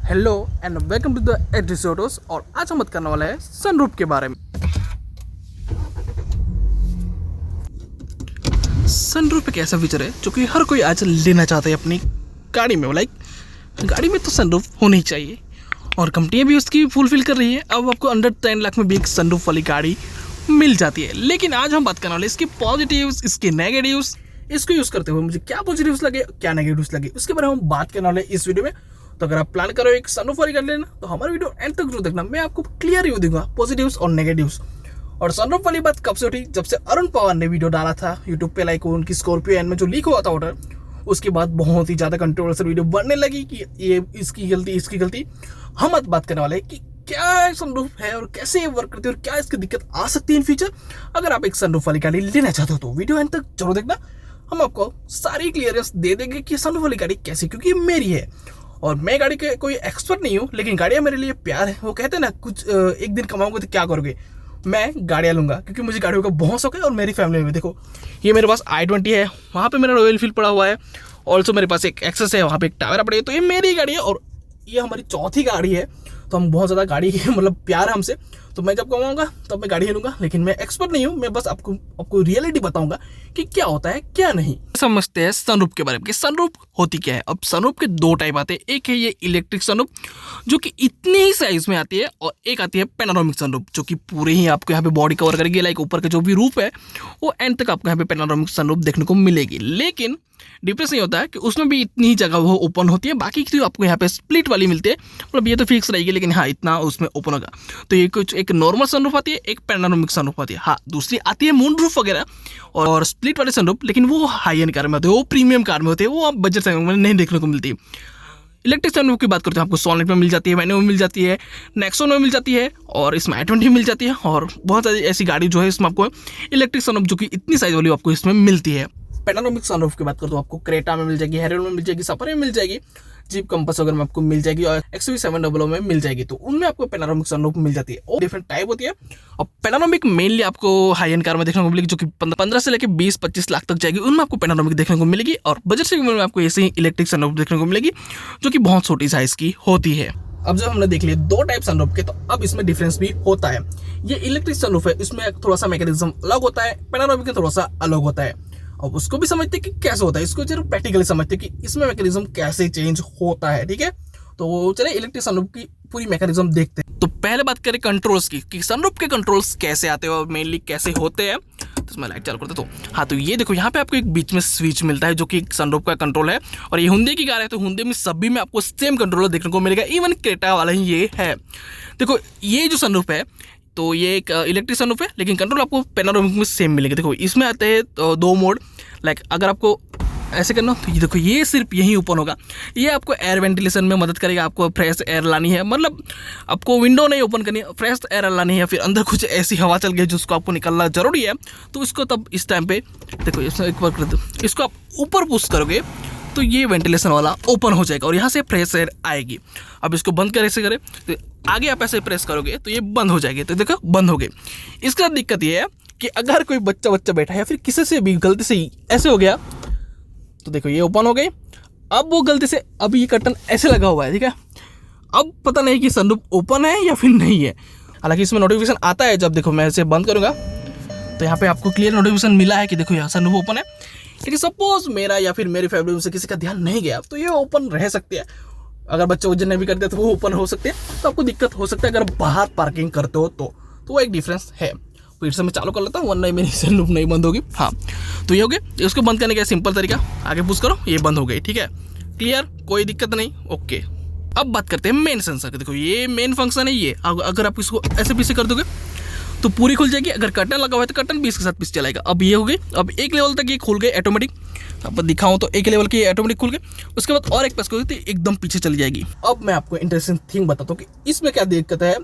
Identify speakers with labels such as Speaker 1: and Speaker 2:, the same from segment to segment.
Speaker 1: Hello and welcome to the address autos. और आज हम बात करने वाला है सनरूफ के बारे में। सनरूफ एक ऐसा फीचर है जो कि हर कोई आज लेना चाहता है अपनी गाड़ी में। गाड़ी में तो सनरूफ होनी चाहिए और कंपनियां भी उसकी फुलफिल कर रही है। अब आपको अंडर 10 लाख में भी एक सनरूफ वाली गाड़ी मिल जाती है। लेकिन आज हम बात करने वाले इसके पॉजिटिव्स, इसके नेगेटिव्स, इसको यूज़ करते हुए मुझे क्या पॉजिटिव्स लगे, क्या नेगेटिव्स लगे, उसके बारे में हम बात करने वाले इस वीडियो में। तो अगर आप प्लान करो एक सनरूफ वाली गाड़ी लेना तो हमारा वीडियो एंड तक जरूर देखना। मैं आपको क्लियर रिव्यू दूंगा पॉजिटिव्स और नेगेटिव्स। और सनरूफ वाली बात कब से उठी? जब से अरुण पवार ने वीडियो डाला था यूट्यूब पे, लाइक उनकी स्कॉर्पियो एन में जो लीक हुआ था ऑर्डर, उसके बाद बहुत ही ज़्यादा कंट्रोवर्शियल वीडियो बनने लगी कि ये इसकी गलती। हम आज बात करने वाले हैं कि क्या सनरूफ है और कैसे ये वर्क करती है और क्या इसकी दिक्कत आ सकती है इन फ्यूचर। अगर आप एक सनरूफ वाली गाड़ी लेना चाहते हो तो वीडियो एंड तक जरूर देखना। हम आपको सारी क्लियरेंस दे देंगे कि सनरूफ वाली गाड़ी कैसी, क्योंकि मेरी है और मैं गाड़ी के कोई एक्सपर्ट नहीं हूँ, लेकिन गाड़ियाँ मेरे लिए प्यार है। वो कहते हैं ना, कुछ एक दिन कमाओगे तो क्या करोगे। मैं गाड़ियाँ लूँगा क्योंकि मुझे गाड़ियों का बहुत शौक है। और मेरी फैमिली में देखो, ये मेरे पास i20 है, वहाँ पे मेरा रॉयल एनफील्ड पड़ा हुआ है। ऑल्सो मेरे पास एक एक्सेस है, वहाँ पे एक टावेरा पड़ी है। तो ये मेरी गाड़ी है और ये हमारी चौथी गाड़ी है। तो हम बहुत ज़्यादा गाड़ी मतलब प्यार है हमसे। तो मैं जब कमाऊँगा तब मैं गाड़ी लूँगा, लेकिन मैं एक्सपर्ट नहीं हूँ। मैं बस आपको रियलिटी बताऊँगा कि क्या होता है क्या नहीं। समझते हैं सनरूफ के बारे में कि सनरूफ होती क्या है। अब सनरूफ के दो टाइप आते हैं। एक है ये इलेक्ट्रिक सनरूफ जो कि इतनी ही साइज में आती है, और एक आती है पैनोरामिक सनरूफ जो कि पूरे ही आपको यहाँ पे बॉडी कवर करेगी। लाइक ऊपर का जो भी रूफ है वो एंड तक आपको यहाँ पे पैनोरामिक सनरूफ देखने को मिलेगी। लेकिन डिफरेंस नहीं होता है कि उसमें भी इतनी ही जगह वो ओपन होती है, बाकी की आपको यहाँ पे स्प्लिट वाली मिलती है। मतलब ये तो फिक्स रहेगी, लेकिन हाँ इतना उसमें ओपन होगा। तो ये कुछ एक नॉर्मल सनरूफ आती है, एक पैनोरामिक सनरूफ आती है। हाँ, दूसरी आती है मून रूफ वगैरह और स्प्लिट वाले सनरूफ, लेकिन वो हाई एंड कार में होते हैं, वो प्रीमियम कार में होते हैं, वो आप बजट सेगमेंट में नहीं देखने को मिलती है। इलेक्ट्रिक सनरूफ की बात करते हैं, आपको सोनेट में मिल जाती है, वेन्यू में मिल जाती है, नेक्सॉन में मिल जाती है, और इसमें i20 मिल जाती है। और बहुत सारी ऐसी गाड़ी जो है इसमें आपको इलेक्ट्रिक सनरूफ जो कि इतनी साइज वाली आपको इसमें मिलती है। पैनोरामिक सनरूफ की बात करो तो आपको क्रेटा में मिल जाएगी, हैरियर में मिल जाएगी, सफारी में मिल जाएगी, जीप कंपास वगैरह में आपको मिल जाएगी, और XUV700 में मिल जाएगी। तो उनमें आपको पैनोरामिक सनरूफ मिल जाती है और डिफरेंट टाइप होती है। और पैनोरामिक मेनली आपको हाई एंड कार में देखने को मिलेगी जो कि 15 से लेकर 20-25 लाख तक जाएगी। उनमें आपको पैनोरामिक देखने को मिलेगी। और बजट सेगमेंट में आपको ऐसे ही इलेक्ट्रिक सनरूफ देखने को मिलेगी जो कि बहुत छोटी साइज की होती है। अब जब हमने देख लिया दो टाइप सनरूफ के, तो अब इसमें डिफरेंस भी होता है। ये इलेक्ट्रिक सनरूफ है, इसमें थोड़ा सा मैकेनिज्म अलग होता है, पैनोरामिक में थोड़ा सा अलग होता है। अब उसको भी समझते कि कैसे होता है, इसको जरूर प्रैक्टिकली समझते कि इसमें मैकेनिज्म कैसे चेंज होता है। ठीक है, तो चलिए इलेक्ट्रिक सनरूफ की पूरी मैकेनिज्म देखते हैं। तो पहले बात करें कंट्रोल्स की कि सनरूफ के कंट्रोल्स कैसे आते हैं और मेनली कैसे होते हैं। तो मैं लाइट चालू करता हूँ। हाँ, तो ये देखो यहाँ पे आपको एक बीच में स्विच मिलता है जो कि सनरूफ का कंट्रोल है। और ये हुंडई की कार है, तो हुंडई में सभी में आपको सेम कंट्रोलर देखने को मिलेगा, इवन क्रेटा वाला ही ये है। देखो ये जो सनरूफ है तो ये एक इलेक्ट्रिक सनरूफ है, लेकिन कंट्रोल आपको पैनोरामिक में सेम मिलेंगे। देखो इसमें आते हैं तो दो मोड। लाइक अगर आपको ऐसे करना तो ये देखो ये सिर्फ यही ओपन होगा। ये आपको एयर वेंटिलेशन में मदद करेगा। आपको फ्रेश एयर लानी है, मतलब आपको विंडो नहीं ओपन करनी है, फ्रेश एयर लानी है, फिर अंदर कुछ ऐसी हवा चल गई जिसको आपको निकलना जरूरी है, तो इसको तब इस टाइम पे देखो एक बार कर दो, इसको आप ऊपर पुश करोगे तो ये वेंटिलेशन वाला ओपन हो जाएगा और यहाँ से फ्रेश एयर आएगी। अब इसको बंद कैसे करें, तो आगे आप ऐसे प्रेस करोगे तो ये बंद हो जाएगी। तो देखो बंद हो गई। इसका दिक्कत ये है कि अगर कोई बच्चा बैठा है या फिर किसी से भी गलती से ऐसे हो गया तो देखो ये ओपन हो गई। अब वो गलती से अब ये कर्टन ऐसे लगा हुआ है, ठीक है। अब पता नहीं कि सनरूफ ओपन है या फिर नहीं है। हालांकि इसमें नोटिफिकेशन आता है, जब देखो मैं इसे बंद करूँगा तो यहाँ पे आपको क्लियर नोटिफिकेशन मिला है कि देखो यहाँ सनरूफ ओपन है। लेकिन सपोज मेरा या फिर मेरी फैमिली में से किसी का ध्यान नहीं गया तो ये ओपन रह सकती है। अगर बच्चे वजन नहीं भी करते तो वो ओपन हो सकते हैं, तो आपको दिक्कत हो सकता है अगर बाहर पार्किंग करते हो तो वो एक डिफरेंस है। फिर से मैं चालू कर लेता हूँ, वरना मेरी सनरूफ नहीं बंद होगी। हाँ, तो ये हो गया। इसको बंद करने का सिंपल तरीका, आगे पुश करो, ये बंद हो गई। ठीक है, क्लियर, कोई दिक्कत नहीं, ओके। अब बात करते हैं मेन सेंसर की। देखो ये मेन फंक्शन है। ये अगर आप इसको ऐसे पीछे कर दोगे तो पूरी खुल जाएगी। अगर कर्टन लगा हुआ है तो कर्टन भी इसके साथ पीछे चलाएगा। अब ये हो गई। अब एक लेवल तक ये खुल गई ऑटोमेटिक। आपको दिखाऊं तो एक लेवल की ऑटोमेटिक खुल गई, उसके बाद और एक प्रेस करोगे तो एकदम पीछे चली जाएगी। अब मैं आपको इंटरेस्टिंग थिंग बताता हूँ कि इसमें क्या दिक्कत है,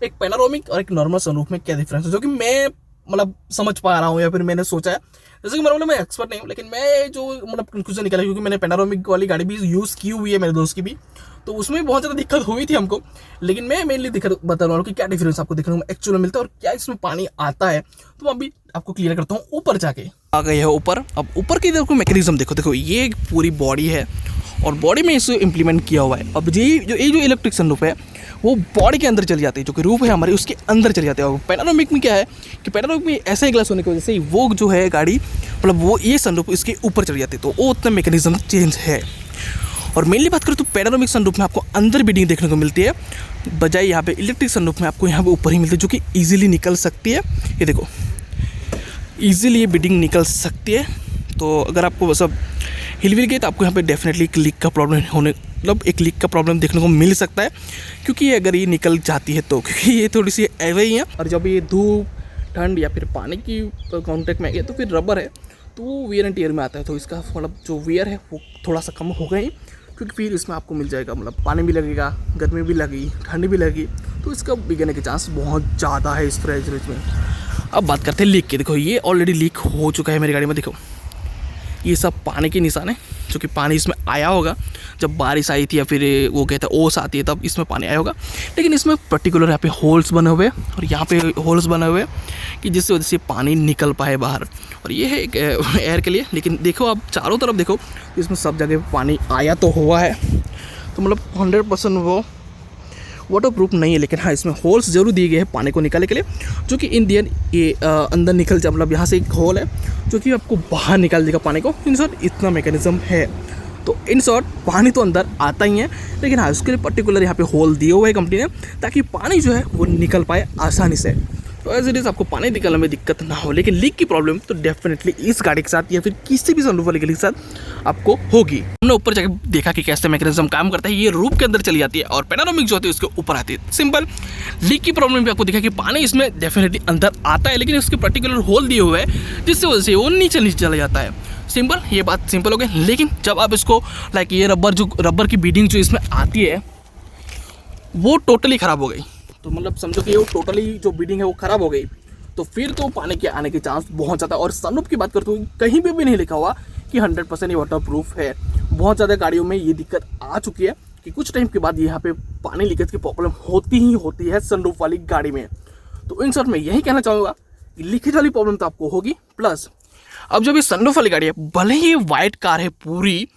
Speaker 1: एक पैनोरामिक और एक नॉर्मल सनरूफ में क्या डिफरेंस है, जो कि मैं मतलब समझ पा रहा हूँ या फिर मैंने सोचा है। जैसे कि मेरा मतलब मैं एक्सपर्ट नहीं हूँ, लेकिन मैं जो मतलब कंक्लूजन निकाला, क्योंकि मैंने पैनोरामिक वाली गाड़ी भी यूज़ की हुई है मेरे दोस्त की भी, तो उसमें भी बहुत ज़्यादा दिक्कत हुई थी हमको। लेकिन मैं मेनली दिक्कत बता रहा हूँ कि क्या डिफरेंस आपको देखने को एक्चुअली मिलता है और क्या इसमें पानी आता है। तो अभी आपको क्लियर करता हूँ ऊपर जाके। आ गए है ऊपर। अब ऊपर की देखो मैकेनिज्म देखो ये पूरी बॉडी है और बॉडी में इसे इम्प्लीमेंट किया हुआ है। अब ये जो इलेक्ट्रिक सनरूफ है वो बॉडी के अंदर चली जाती है, जो कि रूफ है हमारी उसके अंदर चली जाती है। और पैनोरामिक में क्या है कि पैनोरामिक में ऐसा ही ग्लास होने की वजह से वो जो है गाड़ी मतलब वो ये सनरूफ इसके ऊपर चली जाती है, तो वो उतना मैकेनिज्म चेंज है। और मेनली बात करें तो पैनोरामिक सनरूफ में आपको अंदर बिडिंग देखने को मिलती है, बजाय यहाँ पे इलेक्ट्रिक सनरूफ में आपको यहाँ पे ऊपर ही मिलती है, जो कि ईजिली निकल सकती है। ये देखो ईजिली ये बिडिंग निकल सकती है। तो अगर आपको सब हिल विल गई तो आपको यहाँ पे डेफिनेटली एक लीक का प्रॉब्लम होने मतलब एक लीक का प्रॉब्लम देखने को मिल सकता है, क्योंकि अगर ये निकल जाती है तो, क्योंकि ये थोड़ी सी ऐसे ही है। और जब ये धूप ठंड या फिर पानी की कॉन्टेक्ट में आ गया तो फिर रबर है तो वो वियर एंड टियर में आता है, तो इसका मतलब जो वियर है वो थोड़ा सा कम होगा ही, क्योंकि फिर इसमें आपको मिल जाएगा मतलब पानी भी लगेगा, गर्मी भी लगेगी, ठंड भी लगेगी, तो इसका बिगड़ने के चांस बहुत ज़्यादा है इस प्राइस रेंज में। अब बात करते हैं लीक की। देखो ये ऑलरेडी लीक हो चुका है मेरी गाड़ी में। देखो ये सब पानी के निशान है, जो कि पानी इसमें आया होगा जब बारिश आई थी या फिर वो कहते हैं ओस आती है तब इसमें पानी आया होगा। लेकिन इसमें पर्टिकुलर यहाँ पे होल्स बने हुए हैं और यहाँ पे होल्स बने हुए हैं कि जिससे वजह से पानी निकल पाए बाहर, और ये है एक एयर के लिए। लेकिन देखो आप चारों तरफ देखो, इसमें सब जगह पानी आया तो हुआ है, तो मतलब 100% वो वाटर प्रूफ नहीं है। लेकिन हाँ इसमें होल्स जरूर दिए गए हैं पानी को निकालने के लिए, जो कि इन दी एंड ये अंदर निकल जाए, मतलब यहाँ से एक होल है जो कि आपको बाहर निकाल देगा पानी को। इन शॉर्ट इतना मैकेनिज्म है। तो इन शॉर्ट पानी तो अंदर आता ही है, लेकिन हाँ उसके लिए पर्टिकुलर यहाँ पे होल दिए हुए है कंपनी ने, ताकि पानी जो है वो निकल पाए आसानी से। तो एज इट इज़ आपको पानी निकालने में दिक्कत ना हो। लेकिन लीक की प्रॉब्लम तो डेफिनेटली इस गाड़ी के साथ या फिर किसी भी सनरूफ वाली गाड़ी के साथ आपको होगी। हमने ऊपर जाकर देखा कि कैसे मैकेनिज्म काम करता है। ये रूफ के अंदर चली जाती है और पैनोरामिक जो होती है उसके ऊपर आती है। सिंपल। लीक की प्रॉब्लम भी आपको दिखा कि पानी इसमें डेफिनेटली अंदर आता है, लेकिन उसके पर्टिकुलर होल दिए हुए हैं जिससे वजह से वो नीचे चला जाता है। सिंपल, ये बात सिंपल हो गई। लेकिन जब आप इसको लाइक ये रबर की बीडिंग जो इसमें आती है वो टोटली ख़राब हो गई, तो मतलब समझो कि वो टोटली जो बीडिंग है वो ख़राब हो गई, तो फिर तो पानी के आने के चांस बहुत ज़्यादा। और सनरूफ की बात करते हुए कहीं पे भी नहीं लिखा हुआ कि 100% ये वाटर प्रूफ है। बहुत ज़्यादा गाड़ियों में ये दिक्कत आ चुकी है कि कुछ टाइम के बाद यहाँ पे पानी लीकेज की प्रॉब्लम होती ही होती है सनरूफ वाली गाड़ी में। तो इन शॉर्ट मैं यही कहना चाहूँगा कि लीकेज वाली प्रॉब्लम तो आपको होगी। प्लस अब जब ये सनरूफ वाली गाड़ी है, भले ही ये वाइट कार है पूरी,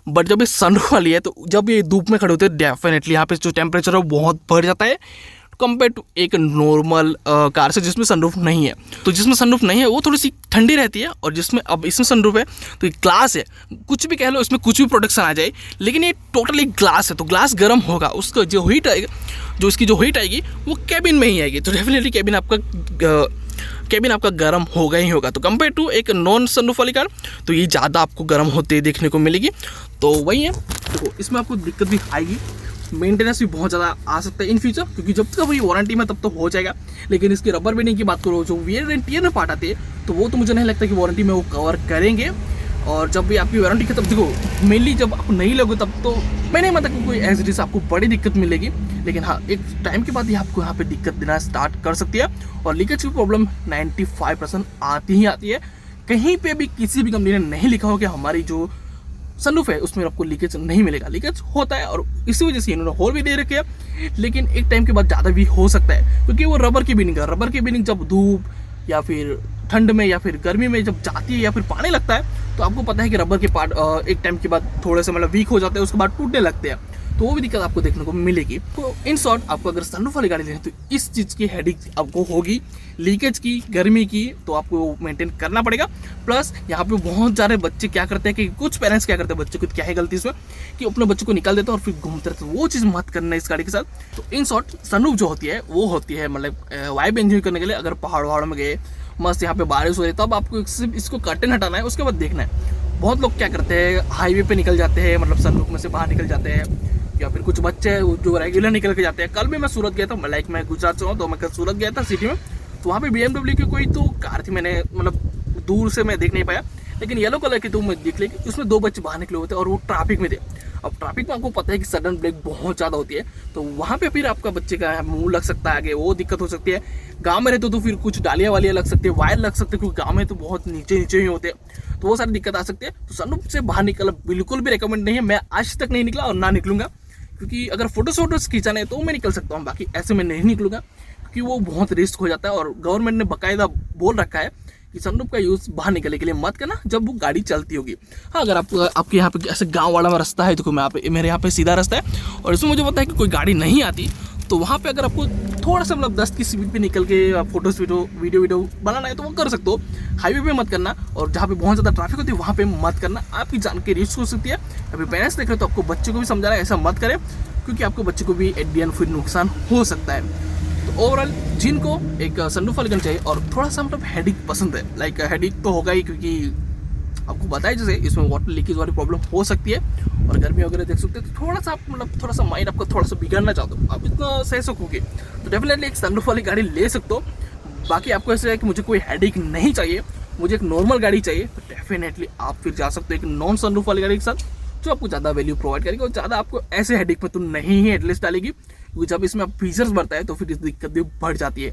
Speaker 1: बट जब ये सनरूफ वाली है तो जब ये धूप में खड़े होते हैं डेफिनेटली यहाँ पे जो टेम्परेचर है वो बहुत बढ़ जाता है कंपेयर टू एक नॉर्मल कार से जिसमें सनरूफ नहीं है। तो जिसमें सनरूफ नहीं है वो थोड़ी सी ठंडी रहती है, और जिसमें अब इसमें सनरूफ है तो ये ग्लास है, कुछ भी कह लो इसमें कुछ भी प्रोडक्शन आ जाए, लेकिन ये टोटली ग्लास है तो ग्लास गर्म होगा, उसका जो हीट आएगा, जो इसकी जो हीट आएगी वो कैबिन में ही आएगी, तो डेफिनेटली कैबिन आपका गर्म होगा ही होगा। तो कंपेयर टू एक नॉन सनरूफ वाली कार तो ये ज़्यादा आपको गर्म होते देखने को मिलेगी। तो वही है, देखो इसमें आपको दिक्कत भी आएगी, मेंटेनेंस भी बहुत ज़्यादा आ सकता है इन फ्यूचर, क्योंकि जब तक वही वारंटी में तब तो हो जाएगा। लेकिन इसकी रबर बैंडिंग की बात करो, जो वियर एंड टियर में पार्ट आते हैं तो वो तो मुझे नहीं लगता कि वारंटी में वो कवर करेंगे। और जब भी आपकी वारंटी खत्म, देखो मेनली जब आप नहीं लोगे तब तो मैं नहीं मानता कि कोई एज इट इज आपको बड़ी दिक्कत मिलेगी, लेकिन हाँ एक टाइम के बाद ये आपको यहाँ पे दिक्कत देना स्टार्ट कर सकती है। और लीकेज की प्रॉब्लम 95% आती ही आती है। कहीं पे भी किसी भी कंपनी ने नहीं लिखा हो कि हमारी जो सनरूफ है उसमें आपको लीकेज नहीं मिलेगा। लीकेज होता है और इसी वजह से इन्होंने होल भी दे रखे हैं, लेकिन एक टाइम के बाद ज़्यादा भी हो सकता है, क्योंकि वो रबर की बीनिंग है। रबर की बीनिंग जब धूप या फिर ठंड में या फिर गर्मी में जब जाती है या फिर पानी लगता है तो आपको पता है कि रबर के पार्ट एक टाइम के बाद थोड़े से मतलब वीक हो जाते हैं, उसके बाद टूटने लगते हैं, तो वो भी दिक्कत आपको देखने को मिलेगी। तो इन शॉर्ट आपको अगर सनरूफ वाली गाड़ी लेनी है तो इस चीज़ की हेडेक आपको होगी, लीकेज की, गर्मी की, तो आपको मेंटेन करना पड़ेगा। प्लस यहाँ पे बहुत सारे बच्चे क्या करते हैं कि कुछ पेरेंट्स क्या करते हैं, बच्चे को क्या है गलती इसमें कि अपने बच्चों को निकाल देते हैं और फिर घूमते रहते हैं। वो चीज़ मत करना इस गाड़ी के साथ। तो इन शॉर्ट सनरूफ जो होती है वो होती है मतलब वाइब एंजॉय करने के लिए। अगर पहाड़ में गए, मस्त यहाँ पे बारिश हो रही है, तब आपको इसको कर्टेन हटाना है, उसके बाद देखना है। बहुत लोग क्या करते हैं हाईवे पे निकल जाते हैं, मतलब सनरूफ में से बाहर निकल जाते हैं, या फिर कुछ बच्चे जो रेगुलर निकल के जाते हैं। कल भी मैं सूरत गया था, मैं गुजरात से हूँ तो मैं कल सूरत गया था सिटी में, तो वहाँ पे BMW की कोई तो कार थी, मैंने मतलब दूर से मैं देख नहीं पाया, लेकिन येलो कलर की तो मैं देख ली कि उसमें 2 बच्चे बाहर निकले हुए थे और वो ट्रैफिक में थे। अब ट्रैफिक में आपको पता है कि सडन ब्रेक बहुत ज़्यादा होती है, तो वहाँ पे फिर आपका बच्चे का मुंह लग सकता है आगे, वो दिक्कत हो सकती है। गांव में रहते तो फिर कुछ डालियाँ वालियाँ लग सकती है, वायर लग सकते हैं, क्योंकि गाँव में तो बहुत नीचे ही होते हैं, तो वो सारी दिक्कत आ सकती है। तो सनरूफ से बाहर निकलना बिल्कुल भी रिकमेंड नहीं है। मैं आज तक नहीं निकला और ना निकलूंगा, क्योंकि अगर फोटोज खींचाने तो मैं निकल सकता हूँ, बाकी ऐसे में नहीं निकलूंगा, क्योंकि वो बहुत रिस्क हो जाता है। और गवर्नमेंट ने बाकायदा बोल रखा है कि सनरूफ का यूज़ बाहर निकलने के लिए मत करना जब वो गाड़ी चलती होगी। हाँ, अगर आपके यहाँ पे ऐसे गाँव वाला में रास्ता है, देखो मेरे यहाँ पे सीधा रास्ता है और इसमें मुझे पता है कि कोई गाड़ी नहीं आती, तो वहाँ पे अगर आपको थोड़ा सा मतलब 10 की स्पीड पे निकल के फोटोज वीडियो बनाना है तो वो कर सकते हो। हाईवे पे मत करना, और जहाँ पे बहुत ज़्यादा ट्रैफिक होती है वहाँ पे मत करना, आपकी जान की रिस्क हो सकती है। अभी पेरेंट्स देख रहे हो तो आपको बच्चे को भी समझाना है ऐसा मत करें, क्योंकि आपको बच्चे को भी एट दी एंड फिर नुकसान हो सकता है। तो ओवरऑल जिनको एक सनरूफ वाली गाड़ी चाहिए और थोड़ा सा मतलब हेडिक पसंद है, लाइक हेडिक तो होगा ही, क्योंकि आपको पता है जैसे इसमें वाटर लीकेज वाली प्रॉब्लम हो सकती है, और गर्मी वगैरह देख सकते हैं, तो थोड़ा सा आप मतलब थोड़ा सा माइंड आपका थोड़ा सा बिगड़ना चाहते हो, आप इतना सह सकोगे तो डेफिनेटली एक सनरूफ वाली गाड़ी ले सकते हो। बाकी आपको ऐसे है कि मुझे कोई हेडेक नहीं चाहिए, मुझे एक नॉर्मल गाड़ी चाहिए, तो डेफिनेटली आप फिर जा सकते हो एक नॉन सनरूफ वाली गाड़ी के साथ, जो आपको ज़्यादा वैल्यू प्रोवाइड करेगी और ज़्यादा आपको ऐसे हेडेक में तो नहीं ही एटलीस्ट डालेगी, क्योंकि जब इसमें आप फीचर्स बढ़ता है तो फिर इस दिक्कत भी बढ़ जाती है।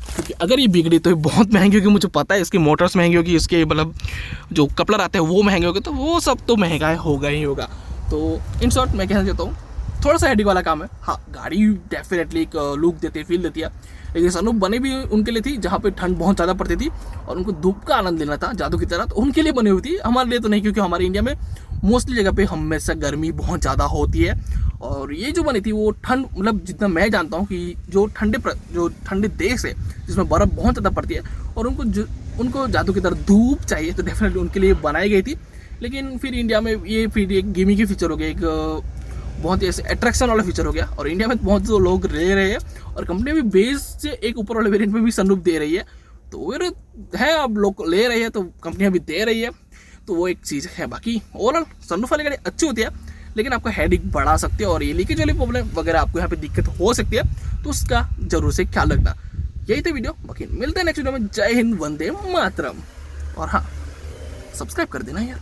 Speaker 1: क्योंकि अगर ये बिगड़ी तो ये बहुत महंगी होगी, मुझे पता है इसकी मोटर्स महंगी होगी, इसके मतलब जो कपलर आते हैं वो महंगे होंगे, तो वो सब तो महंगा होगा ही होगा। तो इन शॉर्ट मैं कहना चाहता हूँ थोड़ा सा हेडिक वाला काम है। हाँ, गाड़ी डेफिनेटली एक लुक देती है, फील देती है, लेकिन सनरूफ बनी भी उनके लिए थी जहाँ पे ठंड बहुत ज़्यादा पड़ती थी और उनको धूप का आनंद लेना था जादू की तरह, तो उनके लिए बनी हुई थी, हमारे लिए तो नहीं, क्योंकि हमारे इंडिया में मोस्टली जगह पे हमेशा गर्मी बहुत ज़्यादा होती है। और ये जो बनी थी वो ठंड मतलब जितना मैं जानता हूँ कि जो ठंडे देश है जिसमें बर्फ़ बहुत ज़्यादा पड़ती है और उनको जादू की तरह धूप चाहिए, तो डेफिनेटली उनके लिए बनाई गई थी। लेकिन फिर इंडिया में ये फिर एक गिमी की फीचर हो गया, एक बहुत ही ऐसे अट्रैक्शन वाला फीचर हो गया, और इंडिया में बहुत से लोग ले रहे हैं और कंपनी भी बेस से एक ऊपर वाले वेरिएंट में भी सनरूफ दे रही है, तो फिर है अब लोग ले रही है तो कंपनियां भी दे रही है, तो वो एक चीज़ है। बाकी ओवरऑल सनरूफ वाली गाड़ी अच्छी होती है, लेकिन आपका हेडेक बढ़ा सकती है और ये लीकेज वाली प्रॉब्लम वगैरह आपको यहाँ पे दिक्कत हो सकती है, तो उसका जरूर से ख्याल रखना। यही था वीडियो, बाकी मिलते हैं नेक्स्ट वीडियो में। जय हिंद, वंदे मातरम, और हाँ सब्सक्राइब कर देना यार।